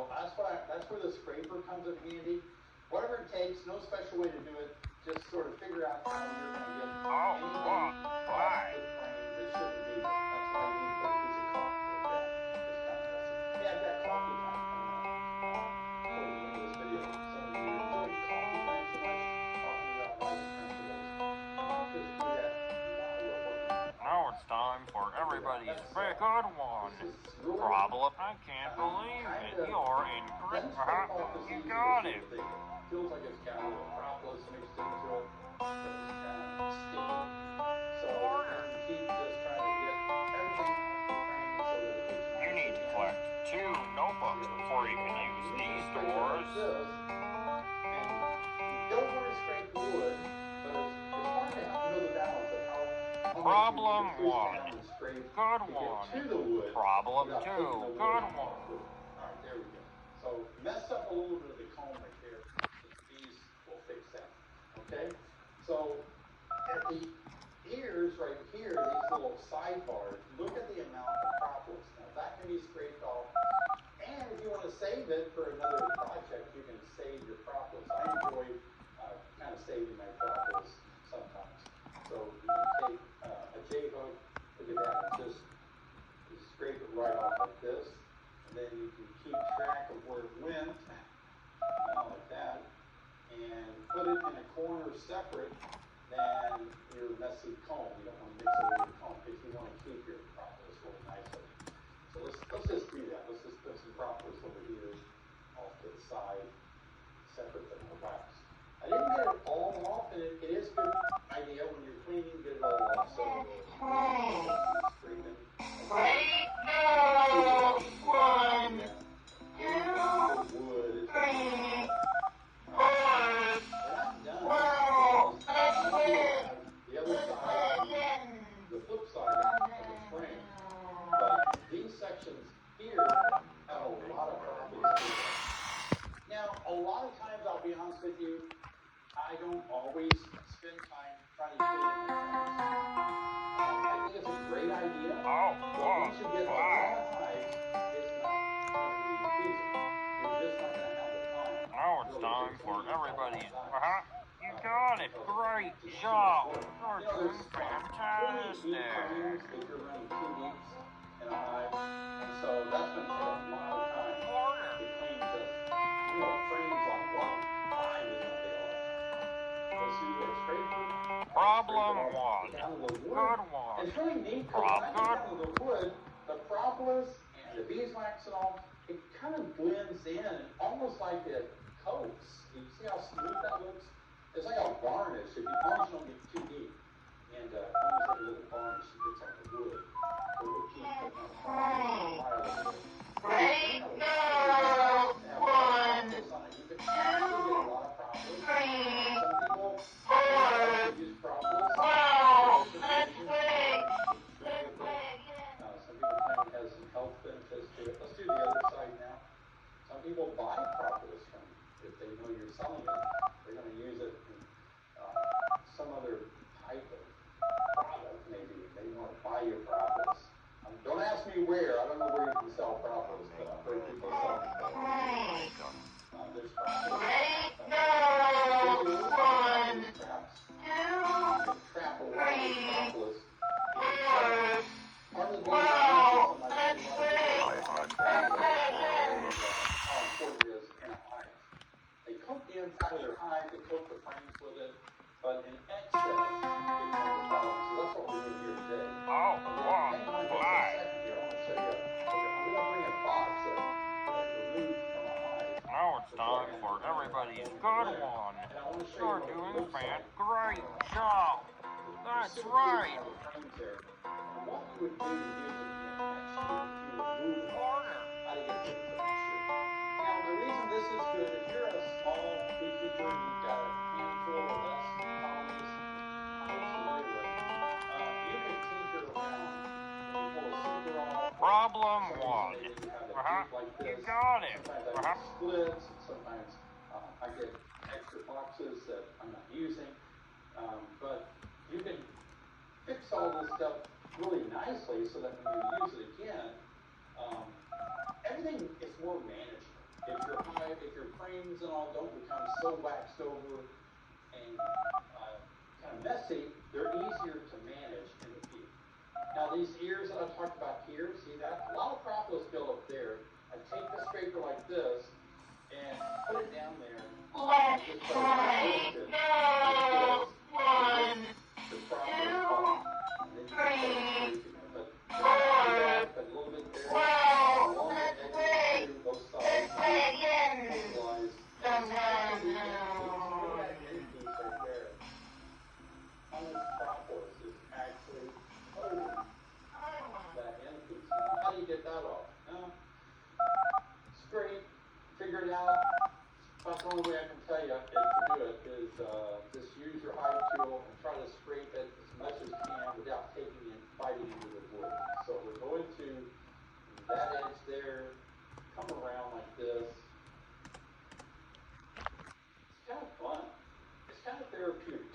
that's where the scraper comes in handy. Whatever it takes, no special way to do it. Just sort of figure out how you're going to get anything off the frame that shouldn't be there. That's why you need to put a piece of caulk like that. It's kind of messy. Yeah, I've got coffee time coming up toward the end of this video. Some of you are enjoying coffee time so much, talking about why the principles. Just do that while we're working. Now it's time for everybody's very good one. Problem, I can't believe it. You're in grip. You got it. Feels like it's got a little propolis mixed into it. So it's kind of sticky. So you keep just trying to get everything framed so that it looks nice. You need to collect 2 notebooks before you can use these doors. And you don't want to scrape wood, but it's fun to know the balance of how Problem much you 1. down and scrape Good to one. get to the wood. Problem 2. Good one. Alright, there we go. So mess up a little bit of the comb right there. These will fix that. Okay? So at the ears right here, these little sidebars, look at the amount of propolis. Now that can be scraped off. And if you want to save it for another project, you can save your propolis. I enjoy kind of saving my propolis sometimes. So you can take a J-hook, look at that, and just scrape it right off like this. And then you can keep track of where it went, like that, and put it in a corner separate than your messy comb. You don't want to mix it with your comb because you want to keep your propolis really nicely. So let's just do that. Let's just put some propolis over here off to the side, separate than the wax. I didn't get it all off, and it is a good idea when you're cleaning, get it all off. So scraping. With you, I don't always spend time trying to clean my frames. I think it's a great idea. But once you get a lot of hives, it's not going to be feasible. You're just not going to have the time. Now it's time for everybody's. You got it. Great job. You're doing fantastic. If you're running 2 weeks in a hive, and so that's going to take a lot of time to clean just frames on one. Problem 1. Good one. It's really neat because when I get down to the wood, the propolis and the beeswax and all, it kind of blends in, almost like it coats. You see how smooth that looks? It's like a varnish. If you varnish, don't get too deep. And almost like a little varnish that gets on the wood. So we'll keep putting on the fire. Great job! 1, 2, 3, 4. Wow, that's great. Some people claim it has some health benefits to it. Let's do the other side now. Some people buy propolis from you. If they know you're selling it, they're going to use it in some other type of product, maybe. They want to buy your propolis. Don't ask me where. I don't know where you can sell propolis, but I've heard people sell it. There's propolis. Great job! 1, 2, 3, 4. Wow, that's great. How important it is in a hive. They coat the inside of their hive, they coat the frames with it, but in excess, it becomes a problem. So that's what we're doing here today. Oh, wow. Hang on just a second here. I want to show you. I'm going to bring a box that removed from a hive. Now it's time for everybody's good one. You're doing great job. That's right. What you would do to use it next year, you would move the box out of your picture next year. Now, the reason this is good, if you're a small beekeeper and you've got a handful or less colonies, hives to live with, you can tinker around. When you pull a super off, Problem 1. you have a deep like this. You got it. Sometimes I get splits, and sometimes I get extra boxes that I'm not using. But you can fix all this stuff really nicely so that when you use it again, everything is more manageable. frames and all don't become so waxed over and kind of messy, they're easier to manage in the field. Now these ears that I talked about here, see that? A lot of propolis build up there. I take the scraper like this and put it down there. Left, right, go, 1, 2, 3, 4, well, let's wait, let's play again, sometime now. On this propolis is actually holding that end piece. How do you get that off? Scrape, figure it out. That's the only way I can tell you to do it is just use your hive tool and try to scrape it as much as you can without taking and biting into the wood. So we're going to that edge there, come around like this. It's kind of fun. It's kind of therapeutic.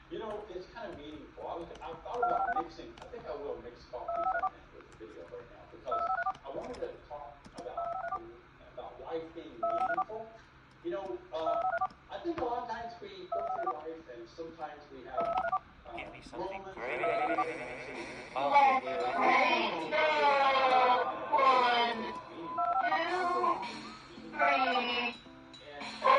You know, it's kind of meaningful. I thought about mixing. I think I will mix coffee with the video right now because I wanted to talk about life being meaningful. You know, I think a lot of times we go through life and sometimes we have Give me something moments great. Left, right, go, 1, 2, 3, 4,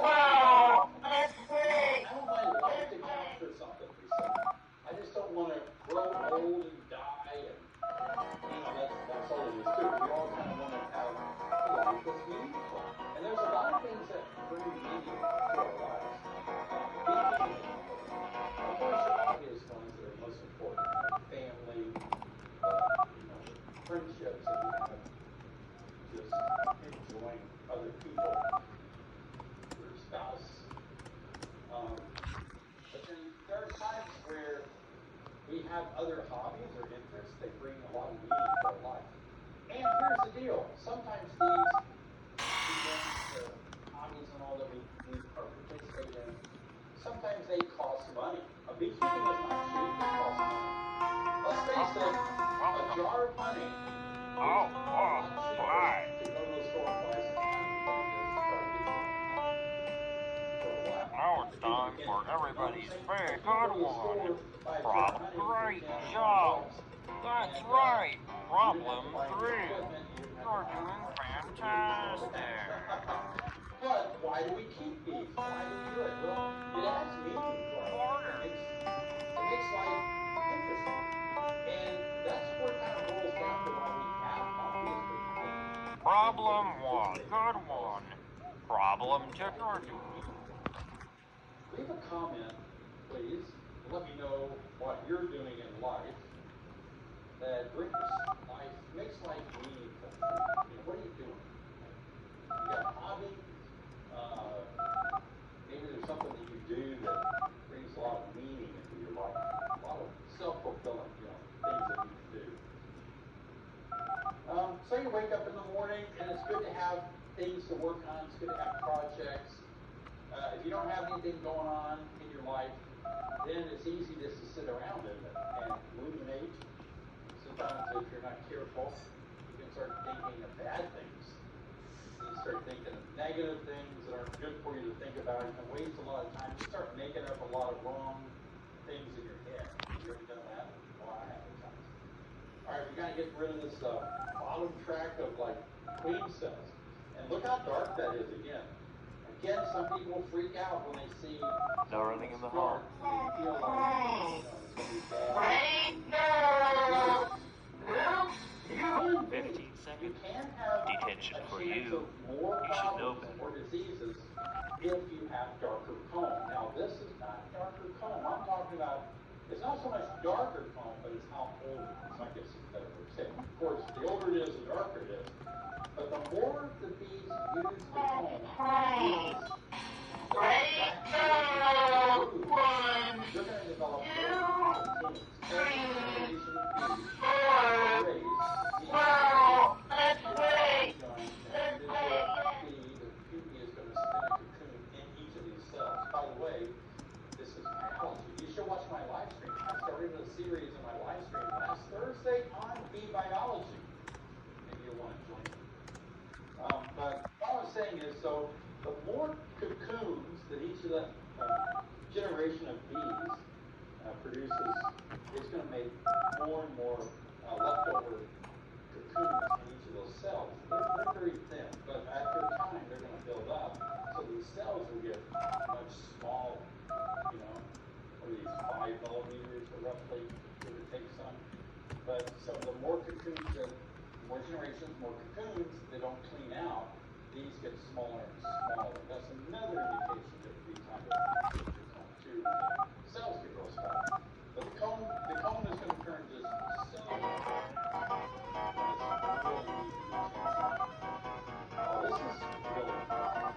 well, let's play. I don't mind life to count for something for someone. I just don't want to grow old and die and that's all it is too. We all kind of want to have a life that's meaningful. And there's a lot of things that bring meaning to our lives. Being meaningful. Of course, the obvious ones that are most important. Family, friendships that we have, just enjoying other people, your spouse. But then there are times where we have other hobbies or interests that bring a lot of meaning to our life. And here's the deal. Sometimes these events, hobbies and all that we participate in, sometimes they cost money. A beekeeping is not cheap, it costs money. Let's face it, a jar of honey is a lot cheaper to go to the store and buy some honey than it is to try to get some honey for a while. Now it's time for everybody's very good one. Great job. That's right. Problem 3. You're doing fantastic. But why do we keep bees? Why do we do it? Well, it adds meaning to our life. It makes life interesting. And that's where it kind of rolls down to why we have hobbies. Problem 1. Good one. Problem 2. Leave a comment, please. Let me know what you're doing in life that brings life, makes life meaningful. What are you doing? You got a hobby? Maybe there's something that you do that brings a lot of meaning into your life. A lot of self-fulfilling, things that you can do. So you wake up in the morning and it's good to have things to work on. It's good to have projects. If you don't have anything going on in your life, then it's easy just to sit around it and ruminate. Sometimes if you're not careful, you can start thinking of bad things. You start thinking of negative things that aren't good for you to think about. You can waste a lot of time. You start making up a lot of wrong things in your head. Have you ever done that? Well, I have at times. All right, we got to get rid of this bottom track of like queen cells. And look how dark that is again. Again, some people freak out when they see Darling in the heart. They feel like, it's going to be bad. Ready, go, 15 seconds. You can have Detention a for chance you. of more You should know problems better. or diseases if you have darker comb. Now, this is not darker comb. I'm talking about, it's not so much darker comb, but it's how old it is. I guess it's a better way to say it. Of course, the older it is, the darker it is. But the more the bees use the comb, ready, go, 1, 2, you're going to develop 3, 4, well, let's wait. Let's play again. The pupae is going to spin a cocoon in each of these cells. By the way, this is biology. You should watch my live stream. I started a series in my live stream last Thursday on bee biology. Maybe you'll want to join me. But so the more cocoons that each of the generation of bees produces, it's going to make more and more leftover cocoons in each of those cells. They're very thin, but after time they're going to build up, so these cells will get much smaller. You know, what are these, 5 millimeters or roughly, give or take some. But so the more cocoons, the more generations, more cocoons they don't clean out, these get smaller and smaller. That's another indication that it would be time to change your comb too, when the cells get real small. But the comb is going to turn just so really neat to be changed. Oh, this is really fun.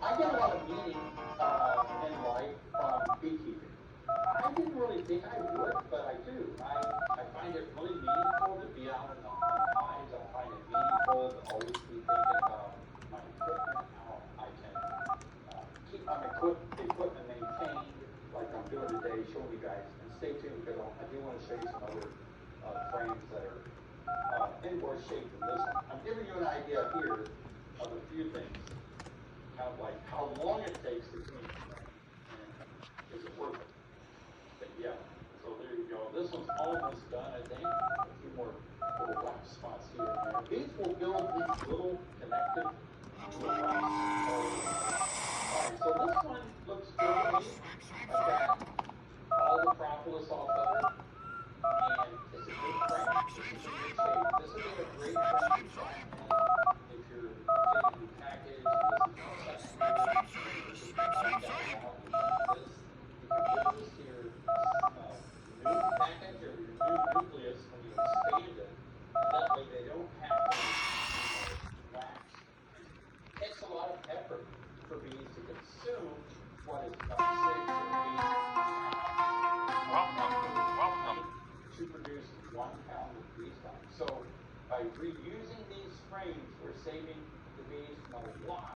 I get a lot of meaning in life from beekeeping. I didn't really think I would, but I do. I find it really meaningful to be out in the hives. I find it meaningful to always be thinking about my equipment, how I can keep my equipment maintained, like I'm doing today, showing you guys. And stay tuned because I do want to show you some other frames that are in worse shape than this one. I'm giving you an idea here of a few things, kind of like how long it takes to clean a frame, and is it worth it? But yeah, so there you go. This one's almost done, I think. A few more little wax spots here and there. Bees will build these little connective little wax. Alright, so this one looks good to me. I've got all the propolis off of it. And it's a good frame. It's in good shape. This would be a great frame to try if you're taking your package and this is your second year, this is out, you can give this to your new package or your new nucleus when you expand it. That way they don't have to wax. It takes a lot of effort for bees to consume what is about 6 or 8 Welcome. to produce 1 pound of beeswax. So by reusing these frames, we're saving the bees from a lot